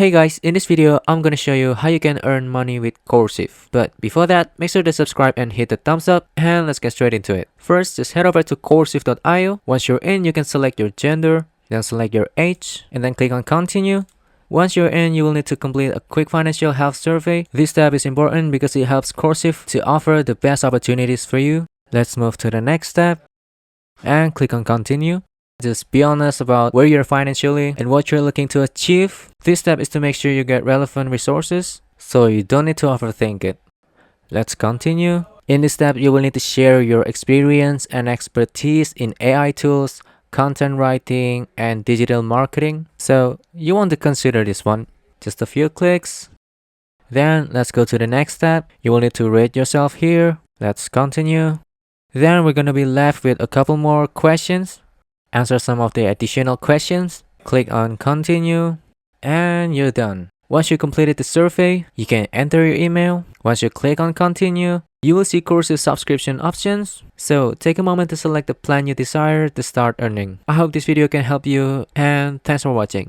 Hey guys, in this video, I'm gonna show you how you can earn money with Coursiv. But before that, make sure to subscribe and hit the thumbs up, and let's get straight into it. First, just head over to coursive.io. Once you're in, you can select your gender, then select your age, and then click on continue. Once you're in, you will need to complete a quick financial health survey. This step is important because it helps Coursiv to offer the best opportunities for you. Let's move to the next step and click on continue. Just be honest about where you're financially and what you're looking to achieve. This step is to make sure you get relevant resources, so you don't need to overthink it. Let's continue. In this step, you will need to share your experience and expertise in AI tools, content writing, and digital marketing. So you want to consider this one. Just a few clicks. Then let's go to the next step. You will need to rate yourself here. Let's continue. Then we're gonna be left with a couple more questions. Answer some of the additional questions, click on continue, and you're done. Once you completed the survey, you can enter your email. Once you click on continue, you will see Coursive subscription options. So take a moment to select the plan you desire to start earning. I hope this video can help you, and thanks for watching.